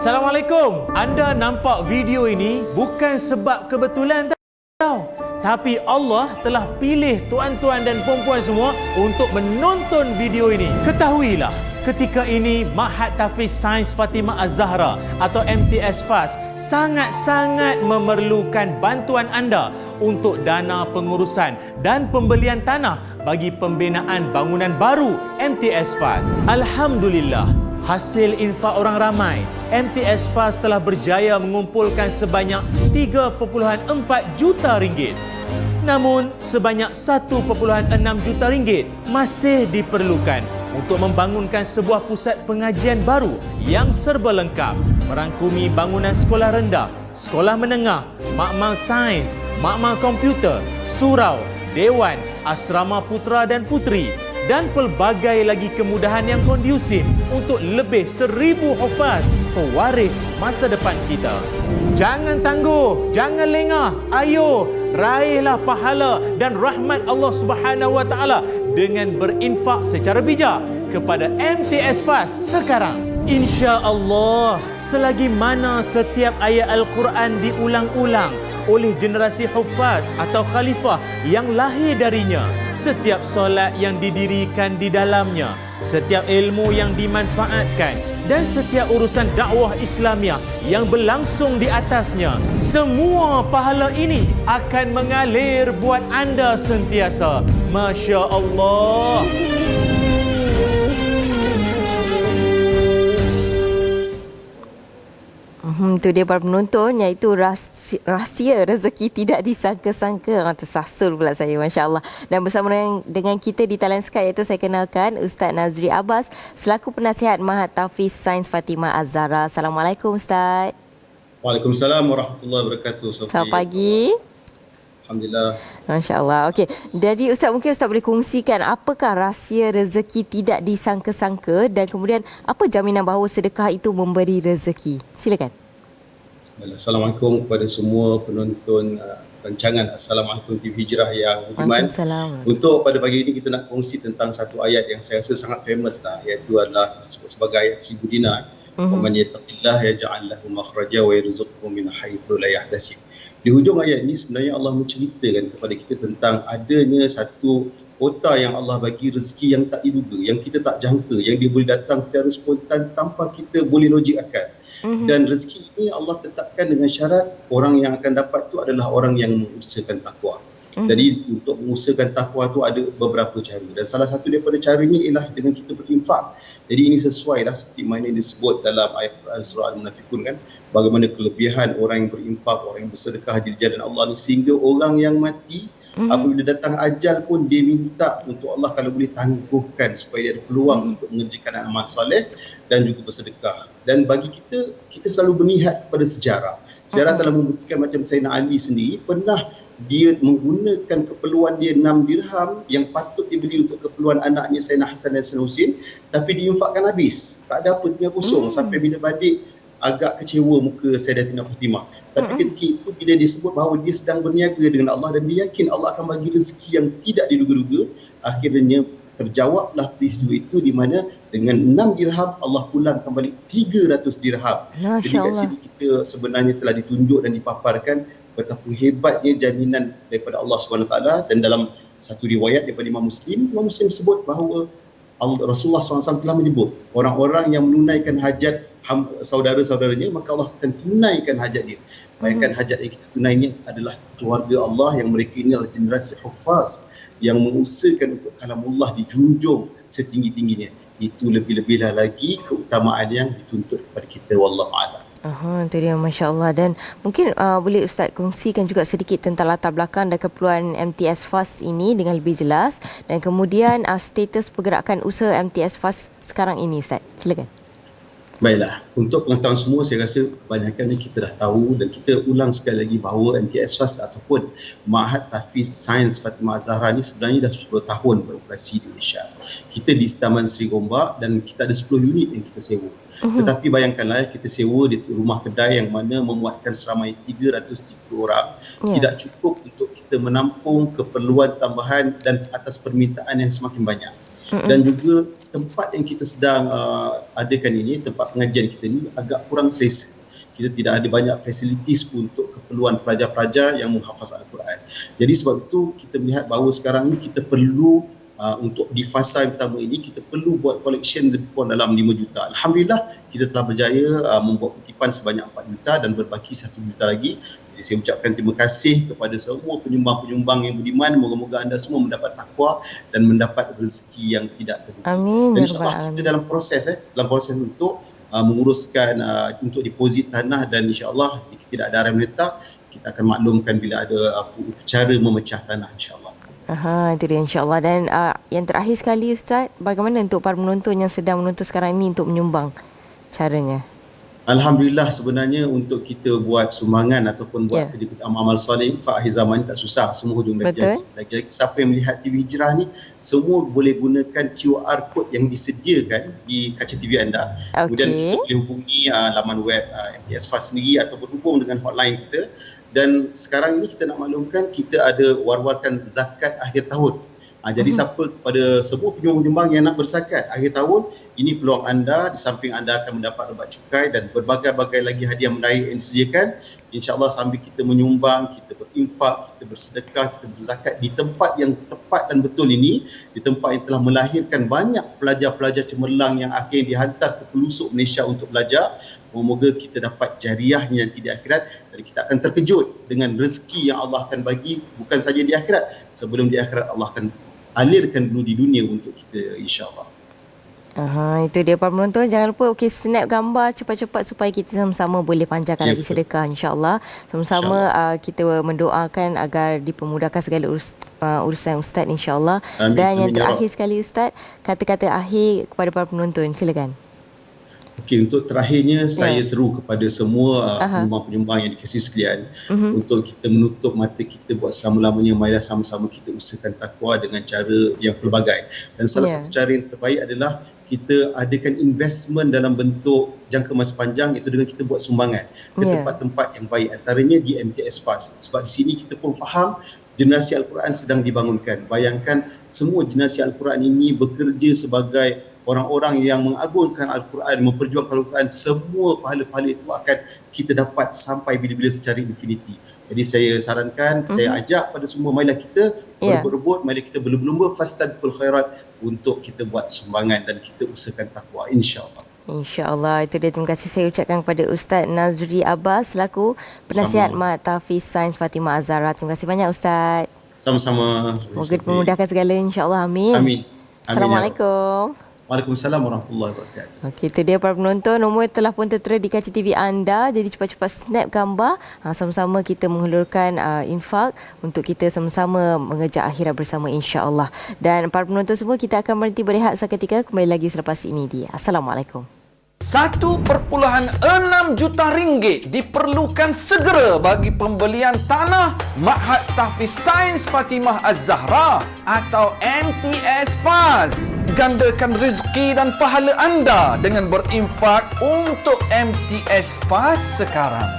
Assalamualaikum. Anda nampak video ini bukan sebab kebetulan tau. Tapi Allah telah pilih tuan-tuan dan puan-puan semua untuk menonton video ini. Ketahuilah, ketika ini Ma'had Tahfiz Sains Fatimah Az-Zahra atau MTS FAS sangat-sangat memerlukan bantuan anda untuk dana pengurusan dan pembelian tanah bagi pembinaan bangunan baru MTS FAS. Alhamdulillah, hasil infak orang ramai, MTS FAS telah berjaya mengumpulkan sebanyak 3.4 juta ringgit. Namun, sebanyak 1.6 juta ringgit masih diperlukan untuk membangunkan sebuah pusat pengajian baru yang serba lengkap, merangkumi bangunan sekolah rendah, sekolah menengah, makmal sains, makmal komputer, surau, dewan, asrama putra dan puteri dan pelbagai lagi kemudahan yang kondusif untuk lebih 1,000 hufaz pewaris masa depan kita. Jangan tangguh, jangan lengah. Ayo, raihlah pahala dan rahmat Allah Subhanahu Wa Taala dengan berinfak secara bijak kepada MTS FAS sekarang. Insya-Allah, selagi mana setiap ayat Al-Quran diulang-ulang oleh generasi hufaz atau khalifah yang lahir darinya, setiap solat yang didirikan di dalamnya, setiap ilmu yang dimanfaatkan dan setiap urusan dakwah Islamiah yang berlangsung di atasnya, semua pahala ini akan mengalir buat anda sentiasa. Masya Allah. Itu dia para penonton, iaitu rahsia rezeki tidak disangka-sangka. Tersasul pula saya, Masya Allah. Dan bersama dengan kita di talian Skype, iaitu saya kenalkan Ustaz Nazri Abbas selaku penasihat Ma'had Tahfiz Sains Fatimah Az-Zahra. Assalamualaikum Ustaz. Waalaikumsalam warahmatullahi wabarakatuh. Selamat pagi. Alhamdulillah. Masya Allah. Okey, jadi Ustaz, mungkin Ustaz boleh kongsikan apakah rahsia rezeki tidak disangka-sangka dan kemudian apa jaminan bahawa sedekah itu memberi rezeki? Silakan. Assalamualaikum kepada semua penonton rancangan Assalamualaikum TV Hijrah yang beriman. Untuk pada pagi ini kita nak kongsi tentang satu ayat yang saya rasa sangat famous lah, iaitu adalah disebut sebagai ayat 1000 dinar. Wa man yattaqillah yaj'al lahu makhraja wa yarzuqhu min haitsu la yahtasib. Di hujung ayat ini sebenarnya Allah menceritakan kepada kita tentang adanya satu kota yang Allah bagi rezeki yang tak diduga, yang kita tak jangka, yang dia boleh datang secara spontan tanpa kita boleh logik akal. Dan rezeki ini Allah tetapkan dengan syarat orang yang akan dapat tu adalah orang yang mengusahakan takwa. Jadi untuk mengusahakan takwa tu ada beberapa cara, dan salah satu daripada caranya ialah dengan kita berinfak. Jadi ini sesuai lah seperti mana yang disebut dalam ayat Quran surah Al-Munafiqun kan, bagaimana kelebihan orang yang berinfak, orang yang bersedekah di jalan Allah ni, sehingga orang yang mati apabila datang ajal pun dia minta untuk Allah kalau boleh tangguhkan supaya dia ada peluang untuk mengerjakan amal soleh dan juga bersedekah. Dan bagi kita, kita selalu bernihat kepada sejarah. Sejarah telah membuktikan macam Sayyidina Ali sendiri pernah dia menggunakan keperluan dia 6 dirham yang patut dibeli untuk keperluan anaknya Sayyidina Hasan dan Sayyidina Husin, tapi diinfakkan habis. Tak ada apa, tinggal kosong. Sampai bila balik agak kecewa muka Sayyidatina Fatimah. Tapi ketika itu bila disebut bahawa dia sedang berniaga dengan Allah dan dia yakin Allah akan bagi rezeki yang tidak diduga-duga, akhirnya terjawablah peristiwa itu di mana dengan 6 dirham Allah pulangkan balik 300 dirham. Jadi kat sini kita sebenarnya telah ditunjuk dan dipaparkan betapa hebatnya jaminan daripada Allah SWT. Dan dalam satu riwayat daripada Imam Muslim sebut bahawa Rasulullah SAW telah menyebut orang-orang yang menunaikan hajat saudara-saudaranya, maka Allah akan tunaikan hajat dia. Bayangkan hajat yang kita tunai ini adalah keluarga Allah, yang mereka ini adalah generasi hufaz yang mengusahakan untuk kalamullah dijunjung setinggi-tingginya. Itu lebih-lebihlah lagi keutamaan yang dituntut kepada kita. Wallahu a'lam. Itu dia, Masya Allah. Dan mungkin boleh Ustaz kongsikan juga sedikit tentang latar belakang dan keperluan MTS FAS ini dengan lebih jelas, dan kemudian status pergerakan usaha MTS FAS sekarang ini, Ustaz. Silakan. Baiklah, untuk pengetahuan semua, saya rasa kebanyakannya kita dah tahu, dan kita ulang sekali lagi bahawa MTS FAS ataupun Ma'had Tahfiz Sains Fatimah Az-Zahra ni sebenarnya dah 10 tahun beroperasi di Malaysia. Kita di Taman Seri Gombak dan kita ada 10 unit yang kita sewa. Tetapi bayangkanlah kita sewa di rumah kedai yang mana memuatkan seramai 330 orang, tidak cukup untuk kita menampung keperluan tambahan dan atas permintaan yang semakin banyak. Dan juga tempat yang kita sedang adakan ini, tempat pengajian kita ni agak kurang selesa. Kita tidak ada banyak facilities untuk keperluan pelajar-pelajar yang menghafaz Al-Quran. Jadi sebab itu kita melihat bahawa sekarang ni kita perlu untuk di fasa yang pertama ini kita perlu buat collection lebih kurang dalam 5 juta. Alhamdulillah kita telah berjaya membuat kutipan sebanyak 4 juta dan berbaki 1 juta lagi. Jadi saya ucapkan terima kasih kepada semua penyumbang-penyumbang yang budiman. Moga-moga anda semua mendapat takwa dan mendapat rezeki yang tidak terhenti. Amin. Dan insyaAllah kita dalam proses untuk menguruskan untuk deposit tanah, dan insyaAllah jika tidak ada arang menetap, kita akan maklumkan bila ada cara memecah tanah insyaAllah. Itu dia insyaAllah. Dan yang terakhir sekali Ustaz, bagaimana untuk para penonton yang sedang menonton sekarang ini untuk menyumbang caranya? Alhamdulillah, sebenarnya untuk kita buat sumbangan ataupun buat kerja-kerja amal soleh akhir zaman ni tak susah, semua hujung lagi. Lagi-lagi siapa yang melihat TV Hijrah ni, semua boleh gunakan QR code yang disediakan di kaca TV anda. Kemudian kita boleh hubungi laman web MTS Fast sendiri atau berhubung dengan hotline kita. Dan sekarang ini kita nak maklumkan kita ada war-warkan zakat akhir tahun. Jadi siapa kepada semua penyumbang-penyumbang yang nak berzakat akhir tahun, ini peluang anda. Di samping anda akan mendapat rebate cukai dan berbagai-bagai lagi hadiah menarik yang disediakan. InsyaAllah sambil kita menyumbang, kita berinfak, kita bersedekah, kita berzakat di tempat yang tepat dan betul ini, di tempat yang telah melahirkan banyak pelajar-pelajar cemerlang yang akhirnya dihantar ke pelosok Malaysia untuk belajar. Moga kita dapat jariahnya nanti di akhirat, dan kita akan terkejut dengan rezeki yang Allah akan bagi bukan saja di akhirat, sebelum di akhirat Allah akan alirkan dulu di dunia untuk kita insyaAllah. Itu dia para penonton. Jangan lupa snap gambar cepat-cepat supaya kita sama-sama boleh panjatkan lagi sedekah insyaAllah. Sama-sama kita mendoakan agar dipermudahkan segala urusan Ustaz insyaAllah. Dan yang terakhir sekali Ustaz, kata-kata akhir kepada para penonton, silakan. Okey, untuk terakhirnya saya seru kepada semua penyumbang-penyumbang yang dikasihi sekalian, untuk kita menutup mata kita buat selama-lamanya. Marilah sama-sama kita usahakan takwa dengan cara yang pelbagai. Dan salah satu cara yang terbaik adalah kita adakan investment dalam bentuk jangka masa panjang, iaitu dengan kita buat sumbangan ke tempat-tempat yang baik, antaranya di MTS Fast. Sebab di sini kita pun faham generasi Al-Quran sedang dibangunkan. Bayangkan semua generasi Al-Quran ini bekerja sebagai orang-orang yang mengagungkan Al-Quran, memperjuangkan Al-Quran. Semua pahala-pahala itu akan kita dapat sampai bila-bila secara infinity. Jadi saya sarankan, saya ajak pada semua, marilah kita berebut-rebut, marilah kita berlumba-lumba fastabiqul khairat untuk kita buat sumbangan dan kita usahakan takwa insyaAllah. InsyaAllah. Itu dia, terima kasih saya ucapkan kepada Ustaz Nazri Abbas selaku penasihat Mat Tahfiz Sains Fatimah Az-Zahra. Terima kasih banyak Ustaz. Sama-sama. Moga dipermudahkan segala insyaAllah. Amin. Amin. Assalamualaikum. Waalaikumsalam warahmatullahi wabarakatuh. Okey, itu dia para penonton. Nombor telah pun tertera di kaca TV anda. Jadi cepat-cepat snap gambar. Sama-sama kita menghulurkan infak untuk kita sama-sama mengejar akhirat bersama insya-Allah. Dan para penonton semua, kita akan berhenti berehat seketika. Kembali lagi selepas ini di Assalamualaikum. 1.6 juta ringgit diperlukan segera bagi pembelian tanah Ma'had Tahfiz Sains Fatimah Az-Zahra atau MTS Fast. Gandakan rezeki dan pahala anda dengan berinfak untuk MTS Fast sekarang.